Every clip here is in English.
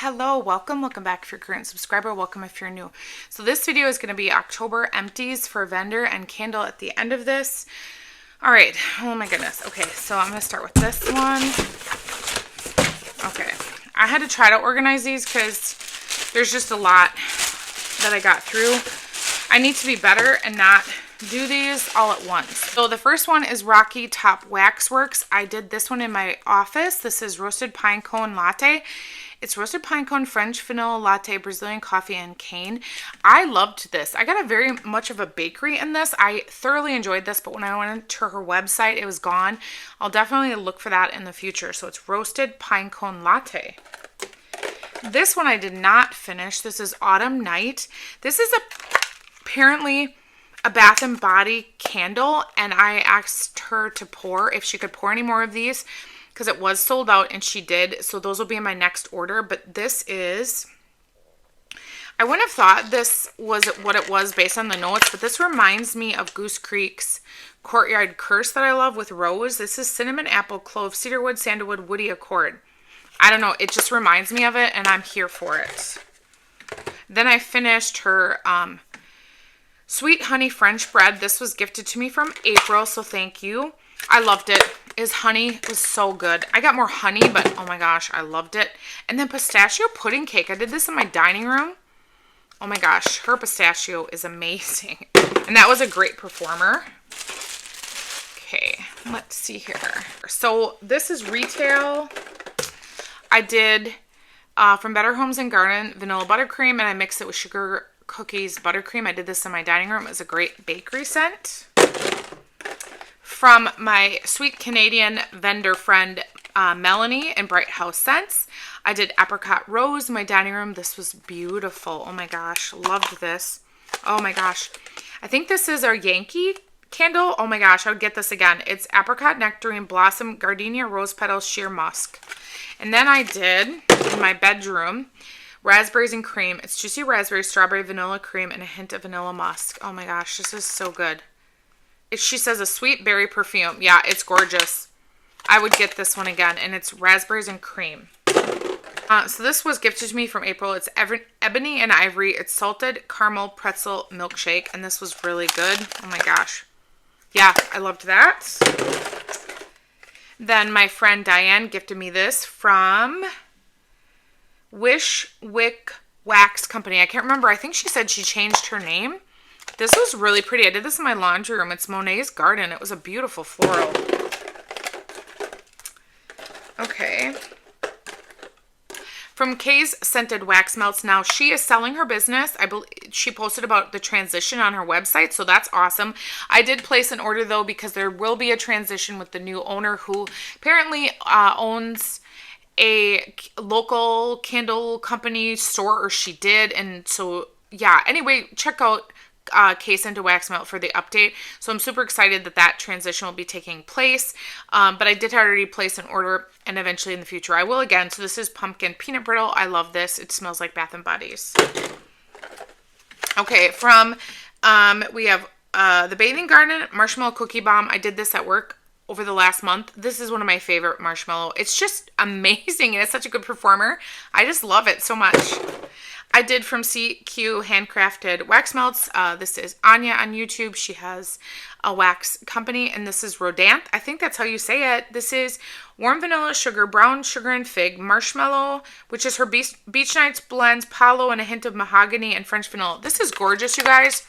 Hello, welcome back if you're a current subscriber, welcome if you're new. So this video is going to be October empties for vendor and candle at the end of this. All right, oh my goodness. Okay, so I'm going to start with this one. Okay, I had to try to organize these because there's just a lot that I got through. I need to be better and not do these all at once. So the first one is Rocky Top Waxworks. I did this one in my office. This is Roasted Pine Cone Latte. It's roasted pine cone, French vanilla latte, Brazilian coffee, and cane. I loved this. I got a very much of a bakery in this. I thoroughly enjoyed this, but when I went to her website, it was gone. I'll definitely look for that in the future. So it's roasted pine cone latte. This one I did not finish. This is Autumn Night. This is apparently a Bath and Body candle, and I asked her to pour if she could pour any more of these, because it was sold out, and she did. So those will be in my next order. But this is, I wouldn't have thought this was what it was based on the notes, but this reminds me of Goose Creek's Courtyard Curse that I love with rose. This is cinnamon, apple, clove, cedarwood, sandalwood, woody accord. I don't know. It just reminds me of it, and I'm here for it. Then I finished her Sweet Honey French Bread. This was gifted to me from April, so thank you. I loved it. Honey was so good. I got more honey, but oh my gosh, I loved it. And then pistachio pudding cake. I did this in my dining room. Oh my gosh, her pistachio is amazing. And that was a great performer. Okay, let's see here. So this is retail. I did from Better Homes and Garden vanilla buttercream, and I mixed it with sugar cookies buttercream. I did this in my dining room. It was a great bakery scent. From my sweet Canadian vendor friend, Melanie and Bright House Scents, I did Apricot Rose in my dining room. This was beautiful. Oh my gosh, loved this. Oh my gosh. I think this is our Yankee candle. Oh my gosh, I would get this again. It's Apricot Nectarine Blossom Gardenia Rose Petals Sheer Musk. And then I did, in my bedroom, Raspberries and Cream. It's juicy raspberry, strawberry, vanilla cream, and a hint of vanilla musk. Oh my gosh, this is so good. She says a sweet berry perfume. Yeah, it's gorgeous. I would get this one again, and it's raspberries and cream. So this was gifted to me from April. It's Ebony and Ivory. It's salted caramel pretzel milkshake, and this was really good. Oh my gosh. Yeah, I loved that. Then my friend Diane gifted me this from Wick Wax Company. I can't remember. I think she said she changed her name. This was really pretty. I did this in my laundry room. It's Monet's Garden. It was a beautiful floral. Okay. From Kay's Scented Wax Melts. Now, she is selling her business. I believe she posted about the transition on her website, so that's awesome. I did place an order, though, because there will be a transition with the new owner who apparently owns a local candle company store, or she did. And so, yeah. Anyway, check out Case into Wax Melt for the update. So I'm super excited that that transition will be taking place. But I did already place an order, and eventually in the future I will again. So this is Pumpkin Peanut Brittle. I love this. It smells like Bath and Bodies. Okay, from we have the Bathing Garden Marshmallow Cookie Bomb. I did this at work over the last month. This is one of my favorite marshmallow. It's just amazing, and it's such a good performer. I just love it so much. I did from CQ Handcrafted Wax Melts. This is Anya on YouTube. She has a wax company, and this is Rodanthe. I think that's how you say it. This is warm vanilla sugar, brown sugar and fig, marshmallow, which is her Beach Nights blends, palo, and a hint of mahogany and French vanilla. This is gorgeous, you guys.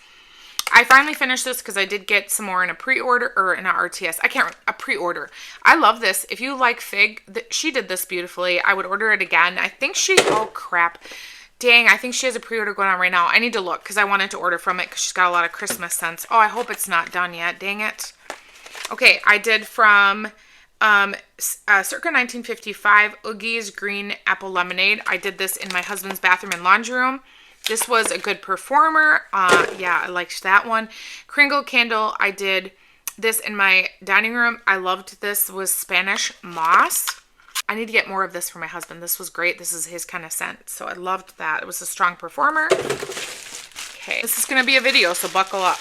I finally finished this because I did get some more in a pre-order, or in a RTS. A pre-order. I love this. If you like fig, she did this beautifully. I would order it again. I think oh crap. Dang, I think she has a pre-order going on right now. I need to look because I wanted to order from it because she's got a lot of Christmas scents. Oh, I hope it's not done yet. Dang it. Okay, I did from Circa 1955 Oogie's Green Apple Lemonade. I did this in my husband's bathroom and laundry room. This was a good performer. Yeah, I liked that one. Kringle Candle. I did this in my dining room. I loved this. Was Spanish Moss. I need to get more of this for my husband. This was great. This is his kind of scent. So I loved that. It was a strong performer. Okay. This is going to be a video, so buckle up.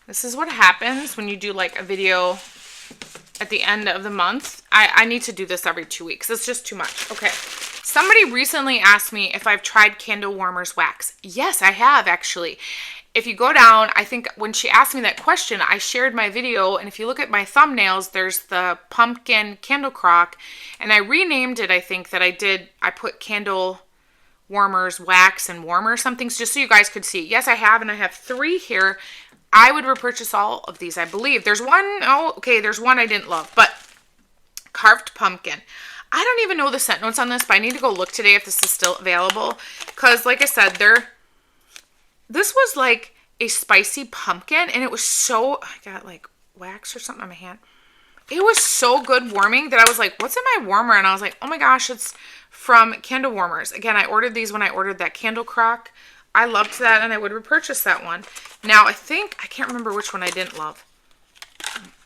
This is what happens when you do like a video at the end of the month. I need to do this every 2 weeks. It's just too much. Okay. Somebody recently asked me if I've tried ScentWarmers Wax. Yes, I have actually. If you go down, I think when she asked me that question, I shared my video, and if you look at my thumbnails, there's the pumpkin candle crock, and I renamed it. I think that I put ScentWarmers Wax and Warmer something, just so you guys could see. Yes, I have, and I have 3 here. I would repurchase all of these, I believe. There's one, oh, okay, there's one I didn't love, but carved pumpkin. I don't even know the scent notes on this, but I need to go look today if this is still available. Because, like I said, this was like a spicy pumpkin, and it was so, I got like wax or something on my hand. It was so good warming that I was like, what's in my warmer? And I was like, oh my gosh, it's from ScentWarmers. Again, I ordered these when I ordered that candle crock. I loved that, and I would repurchase that one. Now, I can't remember which one I didn't love.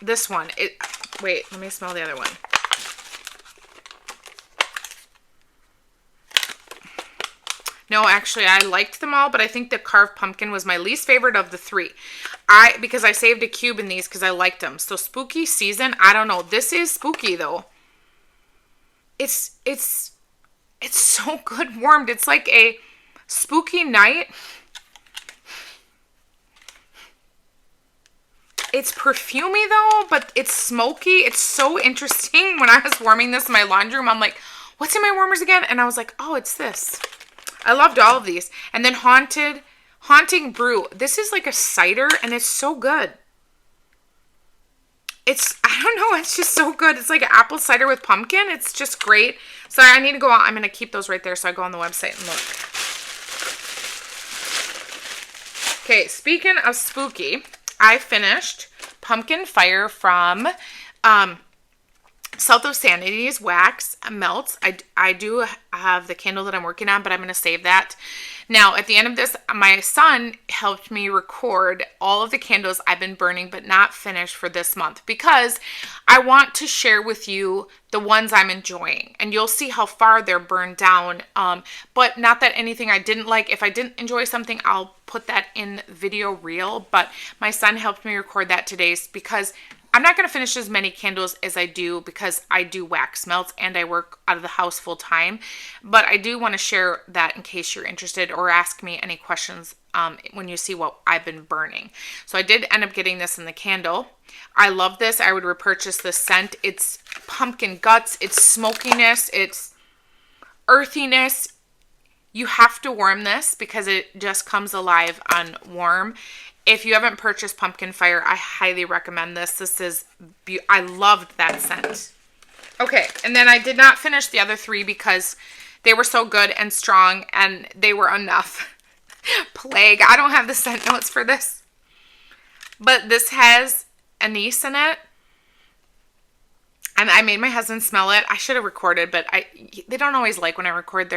This one. Wait, let me smell the other one. No, actually, I liked them all, but I think the carved pumpkin was my least favorite of the 3. Because I saved a cube in these because I liked them. So spooky season, I don't know. This is spooky though. It's so good warmed. It's like a spooky night. It's perfumey though, but it's smoky. It's so interesting. When I was warming this in my laundry room, I'm like, what's in my warmers again? And I was like, oh, it's this. I loved all of these. And then Haunting Brew. This is like a cider, and it's so good. I don't know, it's just so good. It's like an apple cider with pumpkin. It's just great. So I need to go on. I'm going to keep those right there so I go on the website and look. Okay, speaking of spooky, I finished Pumpkin Fire from South of Sanity's Wax Melts. I do have the candle that I'm working on, but I'm going to save that. Now, at the end of this, my son helped me record all of the candles I've been burning but not finished for this month, because I want to share with you the ones I'm enjoying, and you'll see how far they're burned down. But not that anything I didn't like. If I didn't enjoy something, I'll put that in video reel, but my son helped me record that today because I'm not going to finish as many candles as I do, because I do wax melts and I work out of the house full time. But I do want to share that in case you're interested, or ask me any questions when you see what I've been burning. So I did end up getting this in the candle. I love this. I would repurchase this scent. It's pumpkin guts. It's smokiness. It's earthiness. You have to warm this because it just comes alive on warm. If you haven't purchased Pumpkin Fire, I highly recommend this. I loved that scent. Okay, and then I did not finish the other 3 because they were so good and strong, and they were enough. Plague. I don't have the scent notes for this. But this has anise in it. And I made my husband smell it. I should have recorded, but they don't always like when I record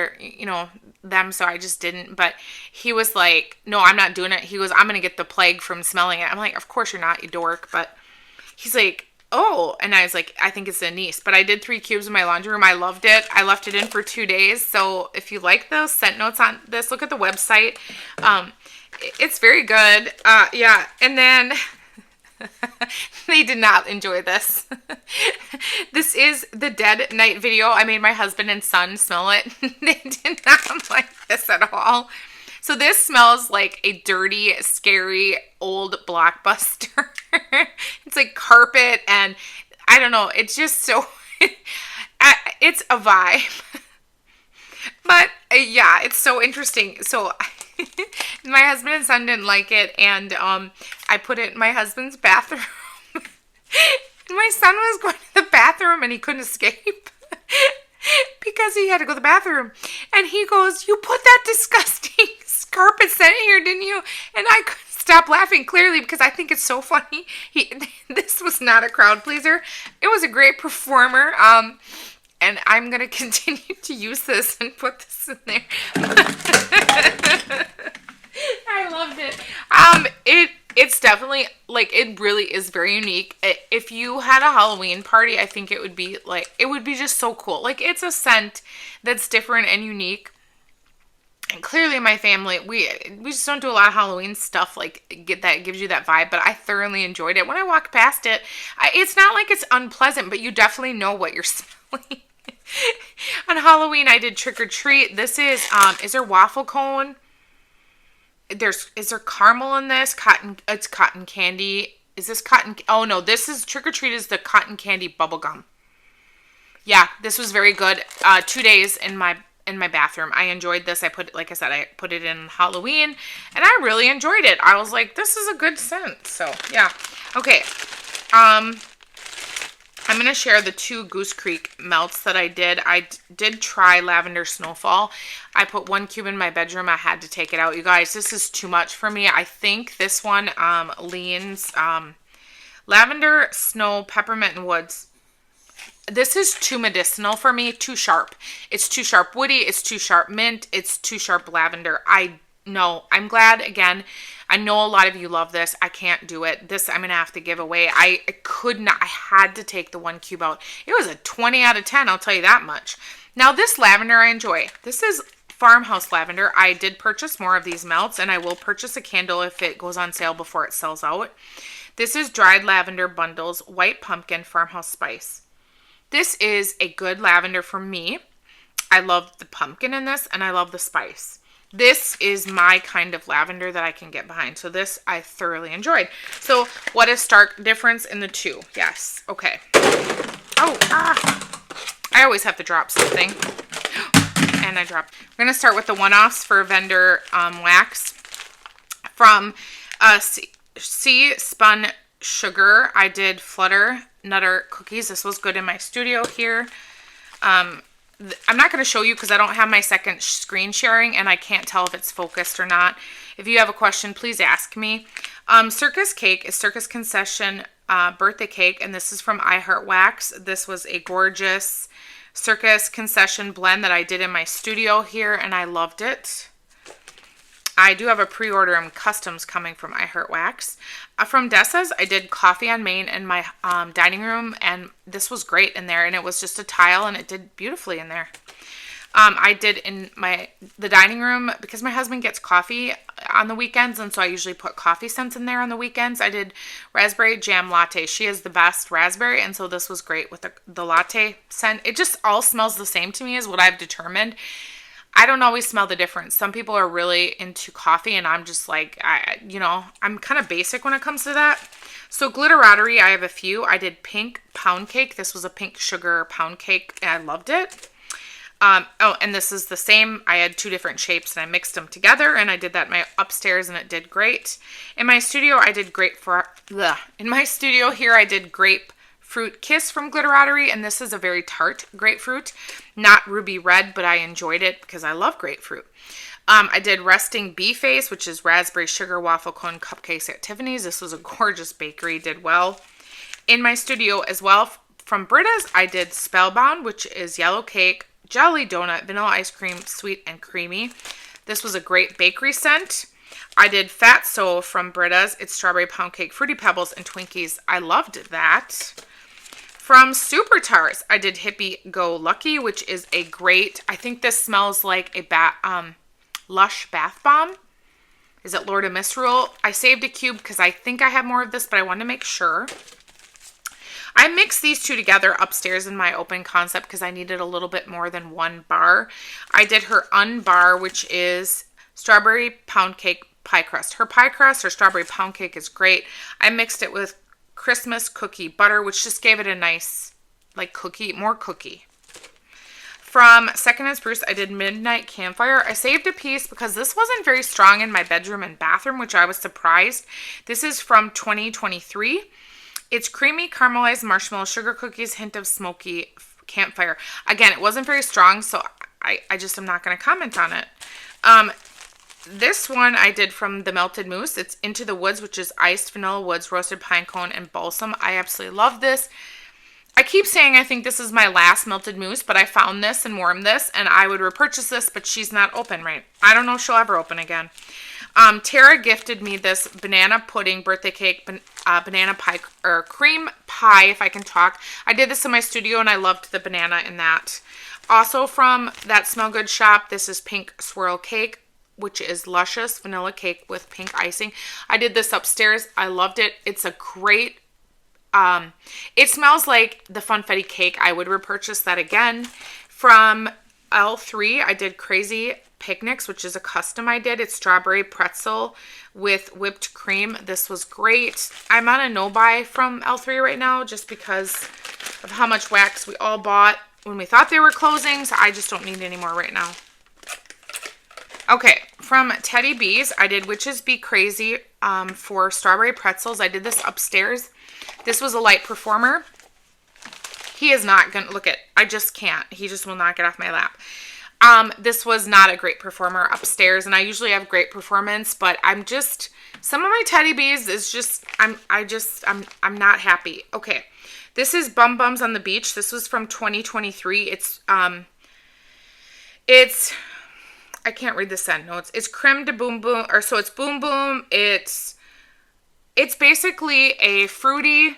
them, so I just didn't. But he was like, no, I'm not doing it. He goes, I'm going to get the plague from smelling it. I'm like, of course you're not, you dork. But he's like, oh. And I was like, I think it's anise. But I did 3 cubes in my laundry room. I loved it. I left it in for 2 days. So if you like those scent notes on this, look at the website. It's very good. Yeah. And then they did not enjoy this. This is the dead night video. I made my husband and son smell it. They did not like this at all. So this smells like a dirty, scary, old Blockbuster. It's like carpet, and I don't know. It's just so, it's a vibe. But yeah, it's so interesting. So my husband and son didn't like it, and I put it in my husband's bathroom. My son was going to the bathroom and he couldn't escape because he had to go to the bathroom. And he goes, you put that disgusting carpet scent in here, didn't you? And I couldn't stop laughing, clearly, because I think it's so funny. This was not a crowd pleaser. It was a great performer. And I'm going to continue to use this and put this in there. I loved it. It's definitely, like, it really is very unique. If you had a Halloween party, I think it would be just so cool. Like, it's a scent that's different and unique. And clearly in my family, we just don't do a lot of Halloween stuff, like, that gives you that vibe, but I thoroughly enjoyed it. When I walked past it, it's not like it's unpleasant, but you definitely know what you're smelling. On Halloween, I did trick or treat. This is there waffle cone? Is there caramel in this? It's cotton candy. Is this cotton? Oh no, this is trick or treat is the cotton candy bubble gum. Yeah, this was very good. 2 days in my bathroom. I enjoyed this. Like I said, I put it in Halloween and I really enjoyed it. I was like, this is a good scent. So yeah. Okay. I'm going to share the 2 Goose Creek melts that I did. I did try Lavender Snowfall. I put 1 cube in my bedroom. I had to take it out. You guys, this is too much for me. I think this one leans Lavender, Snow, Peppermint, and Woods. This is too medicinal for me, too sharp. It's too sharp woody, it's too sharp mint, it's too sharp lavender. I'm glad, again, I know a lot of you love this. I can't do it. This I'm going to have to give away. I could not, I had to take the 1 cube out. It was a 20 out of 10, I'll tell you that much. Now this lavender I enjoy. This is Farmhouse Lavender. I did purchase more of these melts and I will purchase a candle if it goes on sale before it sells out. This is Dried Lavender Bundles, White Pumpkin, Farmhouse Spice. This is a good lavender for me. I love the pumpkin in this and I love the spice. This is my kind of lavender that I can get behind. So this I thoroughly enjoyed. So what a stark difference in the 2. Yes. Okay. Oh, I always have to drop something. And I dropped. We're going to start with the one-offs for Vendor Wax. From Sea Spun Sugar, I did Flutter Nutter Cookies. This was good in my studio here. I'm not going to show you because I don't have my second screen sharing and I can't tell if it's focused or not. If you have a question, please ask me. Circa's Cake is Circa's Concession birthday cake, and this is from I Heart Wax. This was a gorgeous Circa's Concession blend that I did in my studio here, and I loved it. I do have a pre-order and customs coming from I Heart Wax. From Dessa's, I did Coffee on Main in my dining room, and this was great in there, and it was just a tile, and it did beautifully in there. I did in the dining room, because my husband gets coffee on the weekends, and so I usually put coffee scents in there on the weekends. I did Raspberry Jam Latte. She is the best raspberry, and so this was great with the latte scent. It just all smells the same to me is what I've determined. I don't always smell the difference. Some people are really into coffee, and I'm just like, I'm kind of basic when it comes to that. So Glitterati, I have a few. I did Pink Pound Cake. This was a pink sugar pound cake, and I loved it. And this is the same. I had 2 different shapes, and I mixed them together, and I did that in my upstairs, and it did great. In my studio, I did In my studio here, I did Grapefruit Kiss from Glitterati, and this is a very tart grapefruit. Not ruby red, but I enjoyed it because I love grapefruit. I did Resting Bee Face, which is Raspberry Sugar Waffle Cone Cupcakes at Tiffany's. This was a gorgeous bakery, did well. In my studio as well, from Britta's, I did Spellbound, which is yellow cake, jelly donut, vanilla ice cream, sweet and creamy. This was a great bakery scent. I did Fatso from Britta's. It's strawberry pound cake, fruity pebbles, and Twinkies. I loved that. From SuperTarts, I did Hippie Go Lucky, which is a great, I think this smells like a Lush bath bomb. Is it Lord of Misrule? I saved a cube because I think I have more of this, but I wanted to make sure. I mixed these 2 together upstairs in my open concept because I needed a little bit more than 1 bar. I did her Unbar, which is strawberry pound cake pie crust. Her pie crust, her strawberry pound cake is great. I mixed it with Christmas cookie butter, which just gave it a nice, like, more cookie. From Second and Spruce, I did Midnight Campfire. I saved a piece because this wasn't very strong in my bedroom and bathroom, which I was surprised. This is from 2023. It's creamy caramelized marshmallow sugar cookies, hint of smoky campfire. Again, it wasn't very strong, so I just am not going to comment on it. This one I did from the Melted Mousse. It's Into the Woods, which is iced vanilla woods, roasted pine cone, and balsam. I absolutely love this. I keep saying I think this is my last Melted Mousse, but I found this and warmed this, and I would repurchase this, but she's not open, right? I don't know if she'll ever open again. Tara gifted me this banana pudding birthday cake, banana pie, or cream pie, if I can talk. I did this in my studio, and I loved the banana in that. Also from that Smell Good shop, this is Pink Swirl Cake, which is luscious vanilla cake with pink icing. I did this upstairs. I loved it. It's a great It smells like the Funfetti cake. I would repurchase that again. From L3, I did Crazy Picnics, which is a custom I did. It's strawberry pretzel with whipped cream. This was great. I'm on a no-buy from L3 right now just because of how much wax we all bought when we thought they were closing, so I just don't need any more right now. Okay, from Teddy Bees, I did Witches Be Crazy for strawberry pretzels. I did this upstairs. This was a light performer. He is not going to, look at, I just can't. He just will not get off my lap. This was not a great performer upstairs, and I usually have great performance, but I'm just, some of my Teddy Bees is just, I'm not happy. Okay, this is Bum Bums on the Beach. This was from 2023. It's, I can't read the scent notes. It's creme de boom boom, or so it's boom boom. It's basically a fruity,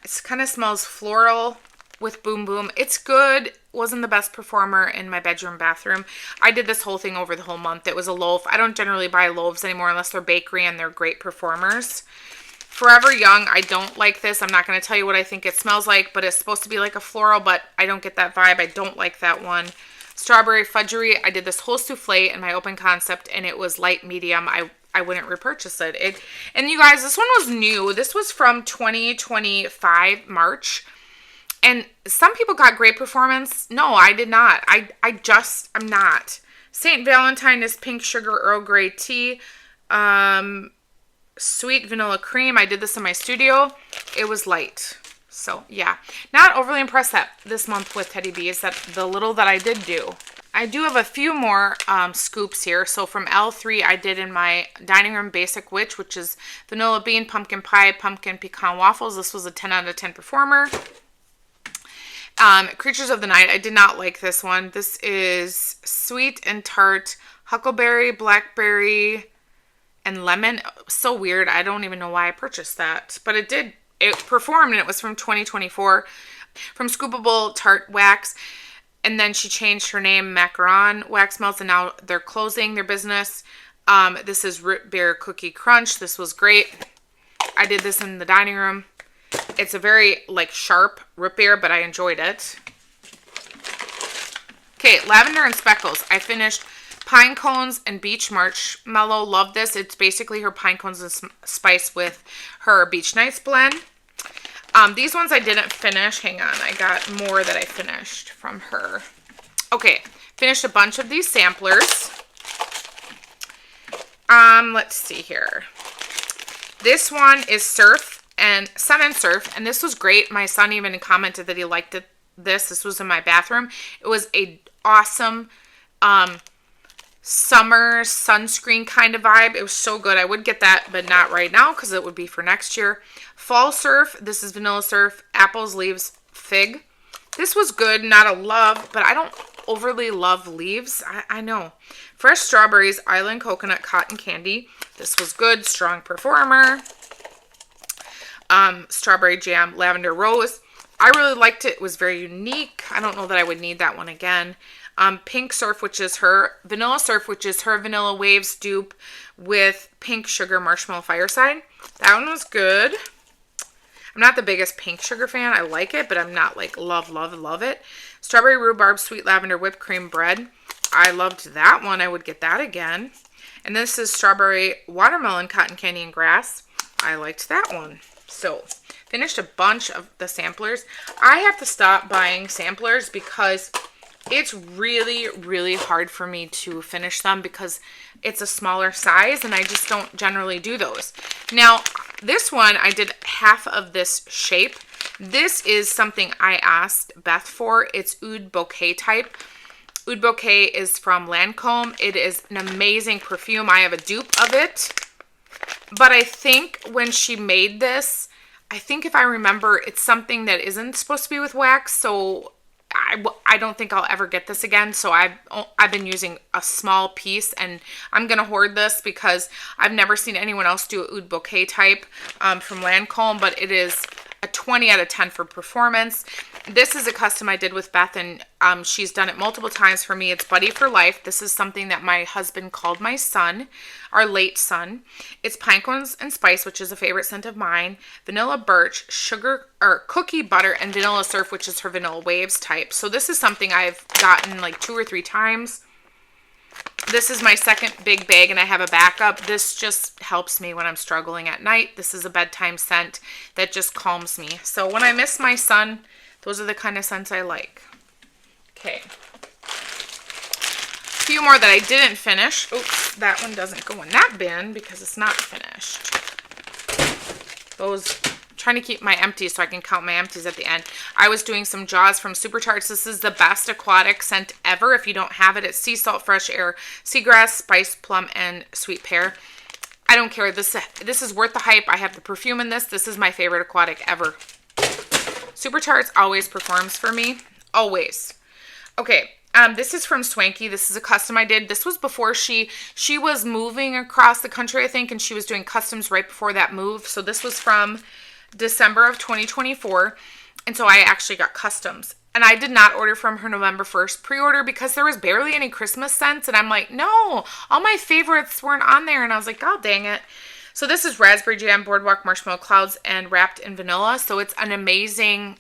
it kind of smells floral with boom boom. It's good. Wasn't the best performer in my bedroom bathroom. I did this whole thing over the whole month. It was a loaf. I don't generally buy loaves anymore unless they're bakery and they're great performers. Forever Young, I don't like this. I'm not going to tell you what I think it smells like, but it's supposed to be like a floral, but I don't get that vibe. I don't like that one. Strawberry Fudgery, I did this whole souffle in my open concept, and it was light medium. I wouldn't repurchase it. And you guys, this one was new. This was from 2025 March. And some people got great performance. No, I did not. I'm not. St. Valentine is Pink Sugar Earl Grey Tea. Sweet Vanilla Cream. I did this in my studio. It was light. So, yeah. Not overly impressed this month with Teddy Bees, the little that I did do. I do have a few more scoops here. So, from L3, I did in my Dining Room Basic Witch, which is Vanilla Bean, Pumpkin Pie, Pumpkin Pecan Waffles. This was a 10 out of 10 performer. Creatures of the Night. I did not like this one. This is Sweet and Tart, Huckleberry, Blackberry, and Lemon. So weird. I don't even know why I purchased that. But it did. It performed, and it was from 2024. From Scoopable Tart Wax. And then she changed her name, Macaron Wax Melts, and now they're closing their business. This is Root Beer Cookie Crunch. This was great. I did this in the dining room. It's a very, like, sharp root beer, but I enjoyed it. Okay, Lavender and Speckles. I finished Pine Cones and Beach Marshmallow. Love this. It's basically her Pine Cones and Spice with her Beach Nights blend. These ones I didn't finish. Hang on. I got more that I finished from her. Okay, finished a bunch of these samplers. Let's see here. This one is Surf and Sun and Surf, and this was great. My son even commented that he liked it. This was in my bathroom. It was a awesome summer sunscreen kind of vibe. It was so good. I would get that, but not right now because it would be for next year. Fall Surf. This is Vanilla Surf, Apples, Leaves, Fig. This was good. Not a love, but I don't overly love leaves. I know. Fresh Strawberries, Island Coconut, Cotton Candy. This was good. Strong performer. Strawberry Jam, Lavender Rose. I really liked it. It was very unique. I don't know that I would need that one again. Pink Surf, which is her Vanilla Surf, which is her Vanilla Waves dupe with Pink Sugar Marshmallow Fireside. That one was good. I'm not the biggest Pink Sugar fan. I like it, but I'm not like love it. Strawberry Rhubarb Sweet Lavender Whipped Cream Bread. I loved that one. I would get that again. And this is Strawberry Watermelon Cotton Candy and Grass. I liked that one. So, finished a bunch of the samplers. I have to stop buying samplers because it's really, really hard for me to finish them because it's a smaller size and I just don't generally do those. Now, this one, I did half of this shape. This is something I asked Beth for. It's Oud Bouquet type. Oud Bouquet is from Lancome. It is an amazing perfume. I have a dupe of it. But I think when she made this, I think if I remember, it's something that isn't supposed to be with wax, so I don't think I'll ever get this again. So I've been using a small piece, and I'm going to hoard this because I've never seen anyone else do a Oud Bouquet type from Lancome, but it is a 20 out of 10 for performance. This is a custom I did with Beth, and she's done it multiple times for me. It's Buddy for Life. This is something that my husband called my son, our late son. It's pine cones and spice, which is a favorite scent of mine, vanilla birch, sugar or cookie butter, and vanilla surf, which is her vanilla waves type. So this is something I've gotten like 2 or 3 times. This is my second big bag, and I have a backup. This just helps me when I'm struggling at night. This is a bedtime scent that just calms me. So when I miss my son, those are the kind of scents I like. Okay. A few more that I didn't finish. Oops, that one doesn't go in that bin because it's not finished. Those... trying to keep my empties so I can count my empties at the end. I was doing some Jaws from SuperTarts. This is the best aquatic scent ever. If you don't have it, it's sea salt, fresh air, seagrass, spice, plum, and sweet pear. I don't care. This is worth the hype. I have the perfume in this. This is my favorite aquatic ever. SuperTarts always performs for me. Always. Okay. This is from Swanky. This is a custom I did. This was before she was moving across the country, I think, and she was doing customs right before that move. So this was from December of 2024, and so I actually got customs, and I did not order from her November 1st pre-order because there was barely any Christmas scents, and I'm like, no, all my favorites weren't on there, and I was like, oh dang it. So this is raspberry jam, boardwalk, marshmallow clouds, and wrapped in vanilla. So it's an amazing,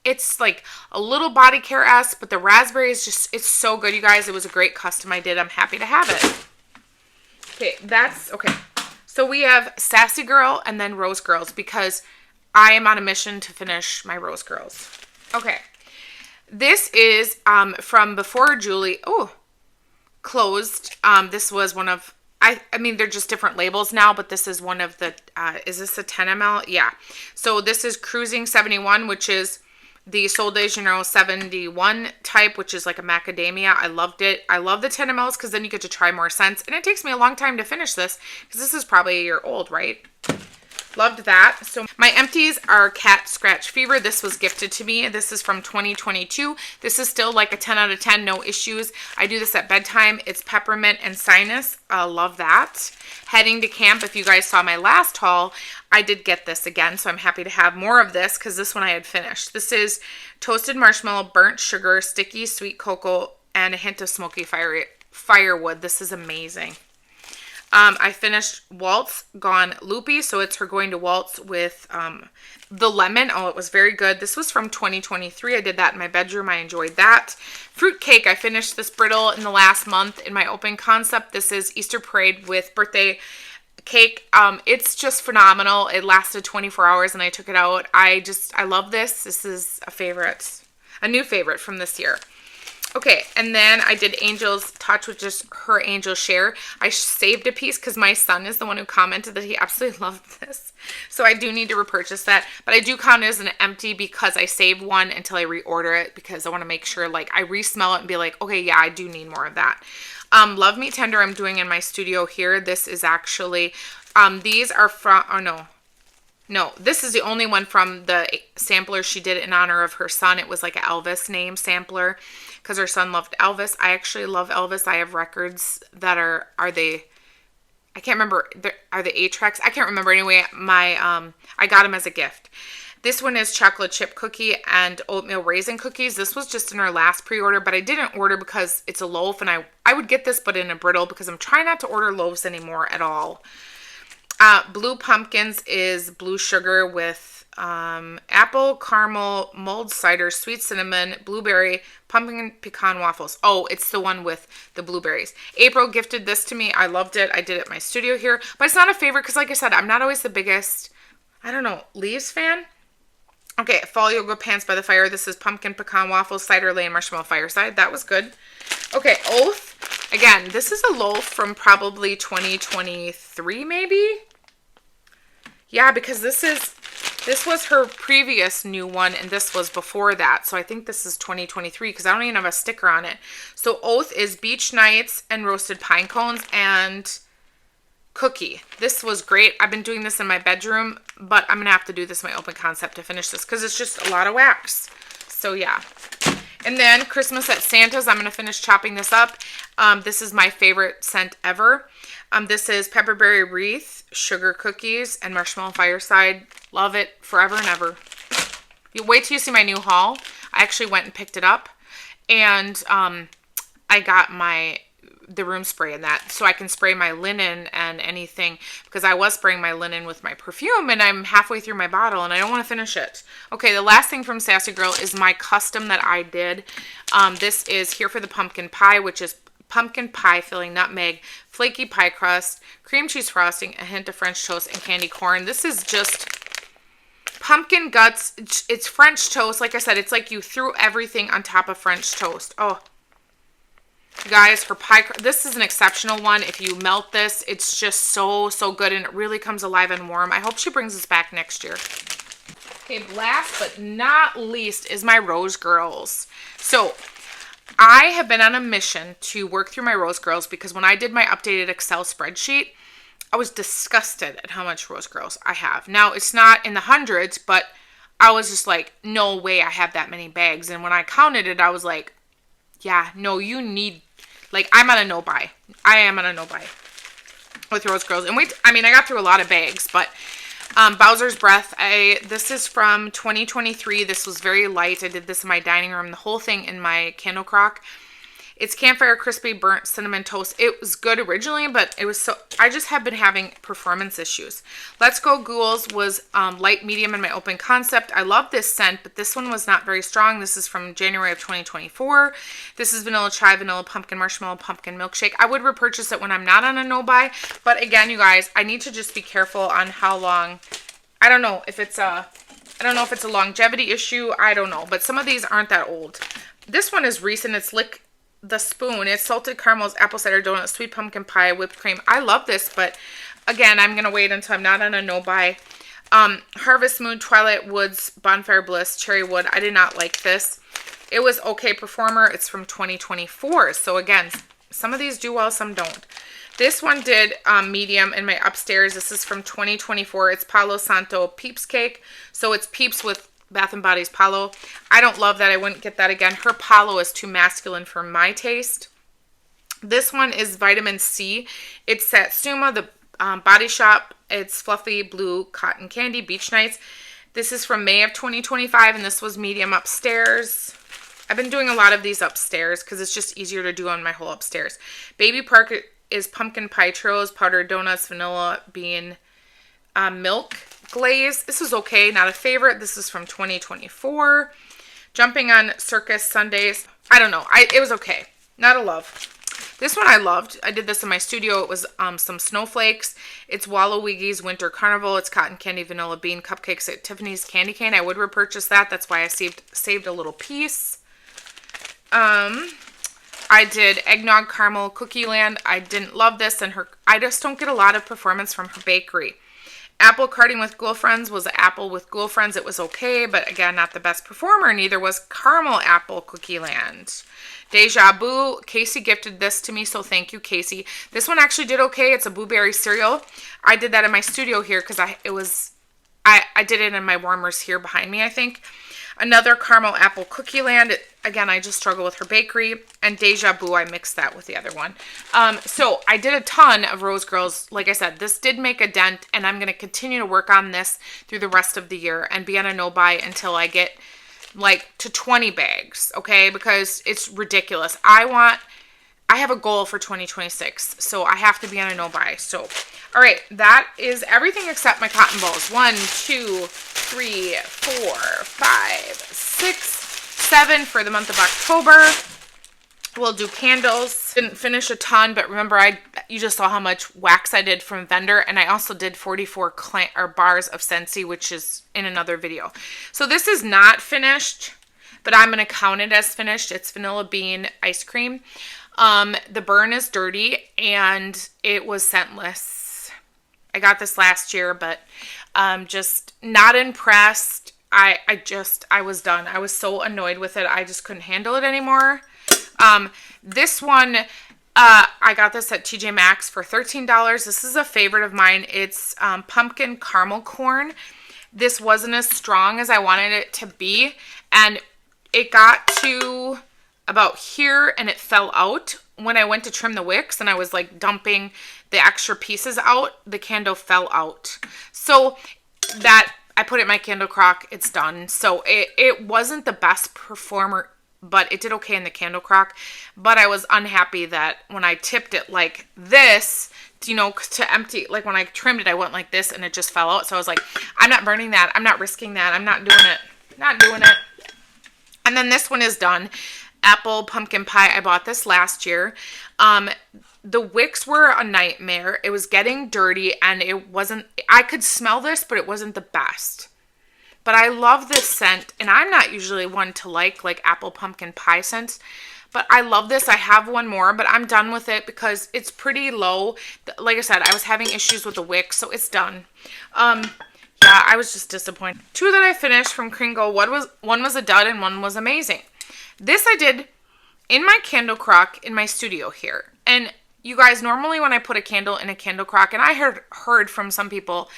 it's like a little body care-esque, but the raspberry is just, it's so good, you guys. It was a great custom I did. I'm happy to have it. Okay, that's okay. So we have Sassy Girl and then RoseGirls because I am on a mission to finish my RoseGirls. Okay. This is from before Julie. Oh, closed. This was one of, I mean, they're just different labels now, but this is one of the, is this a 10 ml? Yeah. So this is Cruising 71, which is the Sol de Janeiro 71 type, which is like a macadamia. I loved it. I love the 10 mls because then you get to try more scents. And it takes me a long time to finish this because this is probably a year old, right? Loved that. So my empties are Cat Scratch Fever. This was gifted to me. This is from 2022. This is still like a 10 out of 10, no issues. I do this at bedtime. It's peppermint and sinus. Love that. Heading to camp. If you guys saw my last haul, I did get this again, so I'm happy to have more of this because this one I had finished. This is toasted marshmallow, burnt sugar, sticky sweet cocoa, and a hint of smoky firewood. This is amazing. I finished Waltz Gone Loopy, so it's her going to waltz with the lemon. Oh, it was very good. This was from 2023. I did that in my bedroom. I enjoyed that. Fruit cake. I finished this brittle in the last month in my open concept. This is Easter Parade with birthday cake. It's just phenomenal. It lasted 24 hours and I took it out. I love this. This is a favorite, a new favorite from this year. Okay, and then I did Angel's Touch, with just her Angel Share. I saved a piece because my son is the one who commented that he absolutely loved this. So I do need to repurchase that. But I do count it as an empty because I saved one until I reorder it because I want to make sure like I re-smell it and be like, okay, yeah, I do need more of that. Love Me Tender I'm doing in my studio here. This is actually, these are from, oh no, this is the only one from the sampler she did in honor of her son. It was like an Elvis name sampler because her son loved Elvis. I actually love Elvis. I have records that are they, I can't remember, are they 8-tracks? I can't remember anyway. I got them as a gift. This one is chocolate chip cookie and oatmeal raisin cookies. This was just in our last pre-order, but I didn't order because it's a loaf and I would get this but in a brittle because I'm trying not to order loaves anymore at all. Blue Pumpkins is blue sugar with apple, caramel, mulled cider, sweet cinnamon, blueberry, pumpkin pecan waffles. Oh, it's the one with the blueberries. April gifted this to me. I loved it. I did it in my studio here. But it's not a favorite because, like I said, I'm not always the biggest, I don't know, leaves fan. Okay, Fall Yoga Pants by the Fire. This is pumpkin pecan waffles, cider lane, marshmallow fireside. That was good. Okay, Oath. Again, this is a loaf from probably 2023 maybe. Yeah, because this was her previous new one and this was before that. So I think this is 2023 because I don't even have a sticker on it. So Oath is beach nights and roasted pine cones and cookie. This was great. I've been doing this in my bedroom, but I'm going to have to do this in my open concept to finish this because it's just a lot of wax. So yeah. And then Christmas at Santa's. I'm going to finish chopping this up. This is my favorite scent ever. This is Pepperberry Wreath, Sugar Cookies, and Marshmallow Fireside. Love it forever and ever. You wait till you see my new haul. I actually went and picked it up. And I got the room spray in that, so I can spray my linen and anything, because I was spraying my linen with my perfume and I'm halfway through my bottle and I don't want to finish it. Okay, the last thing from Sassy Girl is my custom that I did. This is Here for the Pumpkin Pie, which is pumpkin pie filling, nutmeg, flaky pie crust, cream cheese frosting, a hint of French toast, and candy corn. This is just pumpkin guts. It's French toast. Like I said, it's like you threw everything on top of French toast. Oh, guys, her pie, this is an exceptional one. If you melt this, it's just so good, and it really comes alive and warm. I hope she brings this back next year. Okay, last but not least is my RoseGirls. So I have been on a mission to work through my RoseGirls, because when I did my updated Excel spreadsheet, I was disgusted at how much RoseGirls I have. Now, it's not in the hundreds, but I was just like, no way I have that many bags. And when I counted it, I was like, yeah, no, you need, like, I'm on a no-buy. I am on a no-buy with RoseGirls. And wait, I mean, I got through a lot of bags, but Bowser's Breath, this is from 2023. This was very light. I did this in my dining room, the whole thing in my candle crock. It's Campfire Crispy Burnt Cinnamon Toast. It was good originally, but it was I just have been having performance issues. Let's Go Ghouls was light medium in my open concept. I love this scent, but this one was not very strong. This is from January of 2024. This is Vanilla Chai, Vanilla Pumpkin Marshmallow Pumpkin Milkshake. I would repurchase it when I'm not on a no-buy, but again, you guys, I need to just be careful on how long. I don't know if it's a longevity issue. I don't know, but some of these aren't that old. This one is recent. It's Lick the Spoon. It's salted caramels, apple cider donut, sweet pumpkin pie, whipped cream. I love this, but again, I'm gonna wait until I'm not on a no-buy. Harvest Moon, Twilight Woods, Bonfire Bliss, Cherry Wood. I did not like this. It was okay performer. It's from 2024. So again, some of these do well, some don't. This one did medium in my upstairs. This is from 2024. It's Palo Santo Peeps Cake. So it's Peeps with Bath & Body's Palo. I don't love that. I wouldn't get that again. Her Palo is too masculine for my taste. This one is Vitamin C. It's Satsuma, the Body Shop. It's Fluffy Blue Cotton Candy Beach Nights. This is from May of 2025, and this was medium upstairs. I've been doing a lot of these upstairs because it's just easier to do on my whole upstairs. Baby Park is Pumpkin Pie Churros, Powdered Donuts, Vanilla Bean Milk Glaze. This is okay, not a favorite. This is from 2024. Jumping on Circus Sundays. I don't know. It was okay. Not a love. This one I loved. I did this in my studio. It was some snowflakes. It's Waluigi's Winter Carnival. It's Cotton Candy Vanilla Bean Cupcakes at Tiffany's Candy Cane. I would repurchase that. That's why I saved a little piece. I did Eggnog Caramel Cookie Land. I didn't love this, and I just don't get a lot of performance from her bakery. Apple Carting with Girlfriends was Apple with Girlfriends. It was okay, but again, not the best performer. Neither was Caramel Apple Cookie Land. Deja Boo. Casey gifted this to me, so thank you, Casey. This one actually did okay. It's a blueberry cereal. I did that in my studio here because I did it in my warmers here behind me, I think. Another Caramel Apple Cookie Land. Again, I just struggle with her bakery. And Deja Boo, I mixed that with the other one. So I did a ton of RoseGirls. Like I said, this did make a dent, and I'm going to continue to work on this through the rest of the year and be on a no-buy until I get like to 20 bags, okay? Because it's ridiculous. I have a goal for 2026, so I have to be on a no-buy. So, all right, that is everything except my cotton balls. 1, 2, 3, 4, 5, 6, 7 for the month of October. We'll do candles. Didn't finish a ton, but remember, you just saw how much wax I did from vendor, and I also did 44 bars of Scentsy, which is in another video. So this is not finished, but I'm going to count it as finished. It's Vanilla Bean Ice Cream. The burn is dirty, and it was scentless. I got this last year, but just not impressed. I was done. I was so annoyed with it. I just couldn't handle it anymore. This one, I got this at TJ Maxx for $13. This is a favorite of mine. It's pumpkin caramel corn. This wasn't as strong as I wanted it to be, and it got to about here and it fell out. When I went to trim the wicks and I was like dumping the extra pieces out, the candle fell out. So that, I put it in my candle crock, it's done. So it wasn't the best performer, but it did okay in the candle crock. But I was unhappy that when I tipped it like this, you know, to empty, like when I trimmed it, I went like this and it just fell out. So I was like, I'm not burning that. I'm not risking that. I'm not doing it. Not doing it. And then this one is done. Apple pumpkin pie. I bought this last year. The wicks were a nightmare. It was getting dirty and it wasn't, I could smell this, but it wasn't the best. But I love this scent, and I'm not usually one to like apple pumpkin pie scents, but I love this. I have one more, but I'm done with it because it's pretty low. Like I said, I was having issues with the wicks, so it's done. Yeah, I was just disappointed. Two that I finished from Kringle, one was a dud and one was amazing. This I did in my candle crock in my studio here. And you guys, normally when I put a candle in a candle crock, and I heard from some people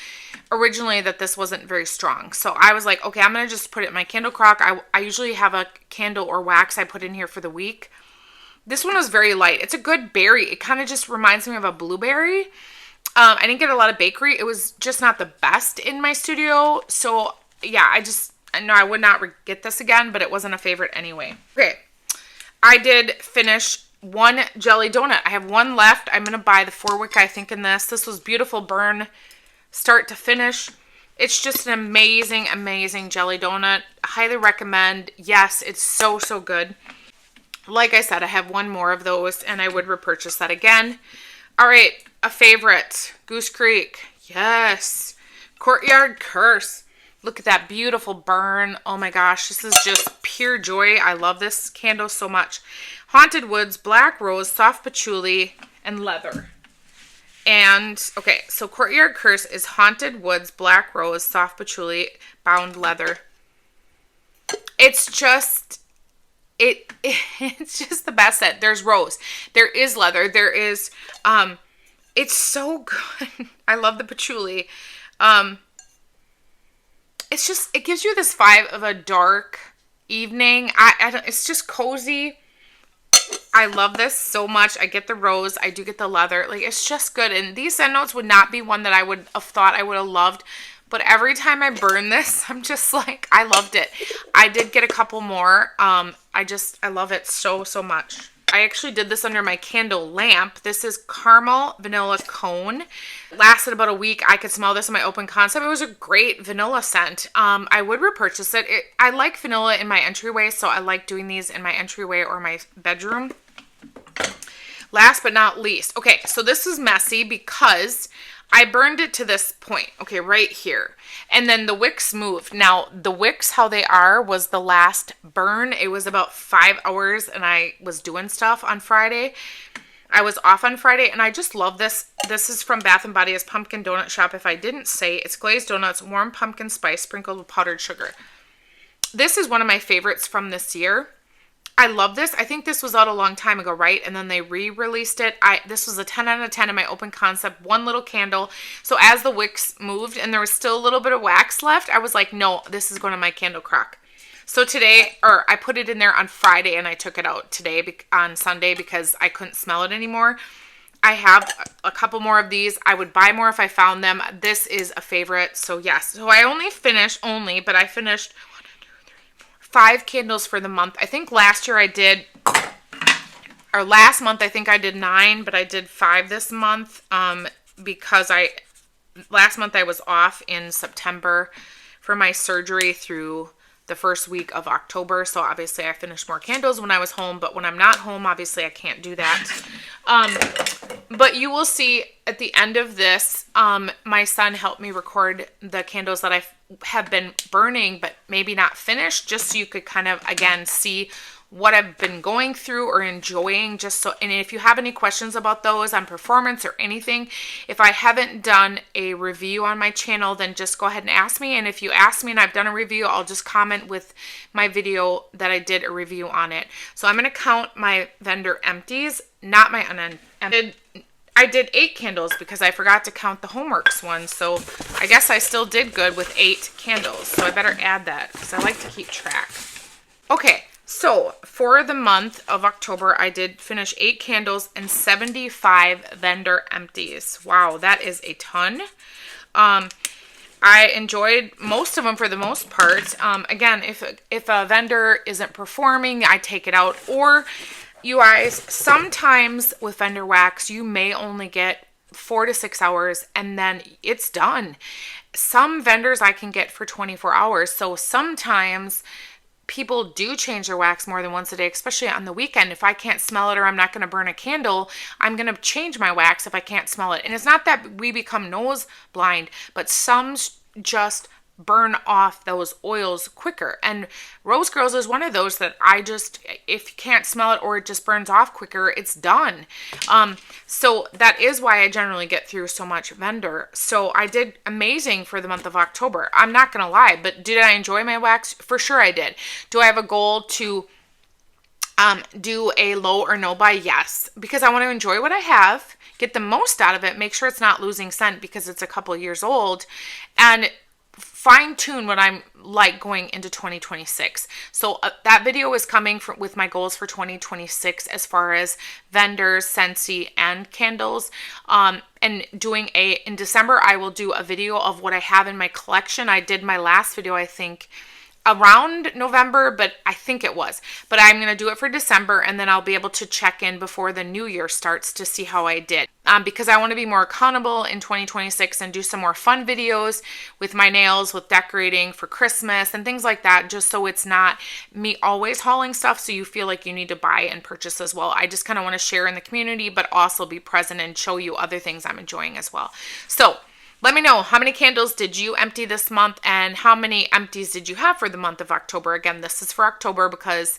originally that this wasn't very strong. So I was like, okay, I'm going to just put it in my candle crock. I usually have a candle or wax I put in here for the week. This one was very light. It's a good berry. It kind of just reminds me of a blueberry. I didn't get a lot of bakery. It was just not the best in my studio. So yeah, I know I would not get this again, but it wasn't a favorite anyway. Okay, I did finish one jelly donut. I have one left. I'm going to buy the 4-wick, I think, in this. This was beautiful burn, start to finish. It's just an amazing, amazing jelly donut. Highly recommend. Yes, it's so, so good. Like I said, I have one more of those, and I would repurchase that again. All right, a favorite, Goose Creek. Yes. Courtyard Curse. Look at that beautiful burn. Oh my gosh, this is just pure joy. I love this candle so much. Haunted Woods, Black Rose, Soft Patchouli, and Leather. And, okay, so Courtyard Curse is Haunted Woods, Black Rose, Soft Patchouli, Bound Leather. It's just, it's just the best set. There's rose. There is leather. There is, it's so good. I love the patchouli. It's just, it gives you this vibe of a dark evening. It's just cozy. I love this so much. I get the rose. I do get the leather. Like, it's just good. And these scent notes would not be one that I would have thought I would have loved. But every time I burn this, I'm just like, I loved it. I did get a couple more. I love it so, so much. I actually did this under my candle lamp. This is Caramel Vanilla Cone. Lasted about a week. I could smell this in my open concept. It was a great vanilla scent. I would repurchase it. I like vanilla in my entryway, so I like doing these in my entryway or my bedroom. Last but not least. Okay, so this is messy because I burned it to this point. Okay, right here. And then the wicks moved. Now, the wicks, how they are, was the last burn. It was about 5 hours, and I was doing stuff on Friday. I was off on Friday, and I just love this. This is from Bath & Body's Pumpkin Donut Shop. If I didn't say, it's glazed donuts, warm pumpkin spice sprinkled with powdered sugar. This is one of my favorites from this year. I love this. I think this was out a long time ago, right? And then they re-released it. This was a 10 out of 10 in my open concept. One little candle. So as the wicks moved and there was still a little bit of wax left, I was like, no, this is going to my candle crock. So today, or I put it in there on Friday and I took it out today on Sunday because I couldn't smell it anymore. I have a couple more of these. I would buy more if I found them. This is a favorite. So yes. So I but I finished 5 candles for the month. I think last month I think I did 9, but I did 5 this month because last month I was off in September for my surgery through the first week of October. So obviously I finished more candles when I was home, but when I'm not home, obviously I can't do that. But you will see at the end of this, my son helped me record the candles that I have been burning, but maybe not finished, just so you could kind of, again, see what I've been going through or enjoying, and if you have any questions about those on performance or anything, if I haven't done a review on my channel, then just go ahead and ask me. And if you ask me and I've done a review, I'll just comment with my video that I did a review on it. So I'm going to count my vendor empties, not my unemptied. I did 8 candles because I forgot to count the Homeworx one. So I guess I still did good with 8 candles. So I better add that because I like to keep track. Okay, so for the month of October, I did finish 8 candles and 75 vendor empties. Wow, that is a ton. I enjoyed most of them for the most part. Again, if a vendor isn't performing, I take it out. Or, you guys, sometimes with vendor wax, you may only get 4 to 6 hours and then it's done. Some vendors I can get for 24 hours. So sometimes people do change their wax more than once a day, especially on the weekend. If I can't smell it or I'm not going to burn a candle, I'm going to change my wax if I can't smell it. And it's not that we become nose blind, but some just burn off those oils quicker. And RoseGirls is one of those that I just, if you can't smell it or it just burns off quicker, it's done. So that is why I generally get through so much vendor. So I did amazing for the month of October. I'm not going to lie, but did I enjoy my wax? For sure I did. Do I have a goal to do a low or no buy? Yes, because I want to enjoy what I have, get the most out of it, make sure it's not losing scent because it's a couple years old, and fine tune what I'm like going into 2026. So that video is coming with my goals for 2026 as far as vendors, Scentsy, and candles. And doing in December, I will do a video of what I have in my collection. I did my last video, I think, around November, but I think it was. But I'm going to do it for December, and then I'll be able to check in before the new year starts to see how I did. Because I want to be more accountable in 2026 and do some more fun videos with my nails, with decorating for Christmas and things like that, just so it's not me always hauling stuff so you feel like you need to buy and purchase as well. I just kind of want to share in the community, but also be present and show you other things I'm enjoying as well. So let me know, how many candles did you empty this month and how many empties did you have for the month of October? Again, this is for October because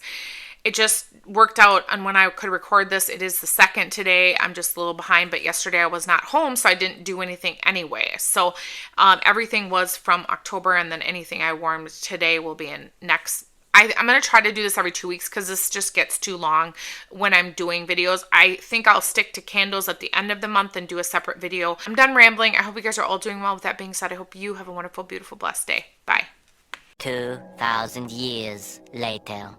it just worked out on when I could record this. It is the 2nd today. I'm just a little behind, but yesterday I was not home, so I didn't do anything anyway. So everything was from October, and then anything I warmed today will be in next. I'm going to try to do this every 2 weeks because this just gets too long when I'm doing videos. I think I'll stick to candles at the end of the month and do a separate video. I'm done rambling. I hope you guys are all doing well. With that being said, I hope you have a wonderful, beautiful, blessed day. Bye. 2,000 years later.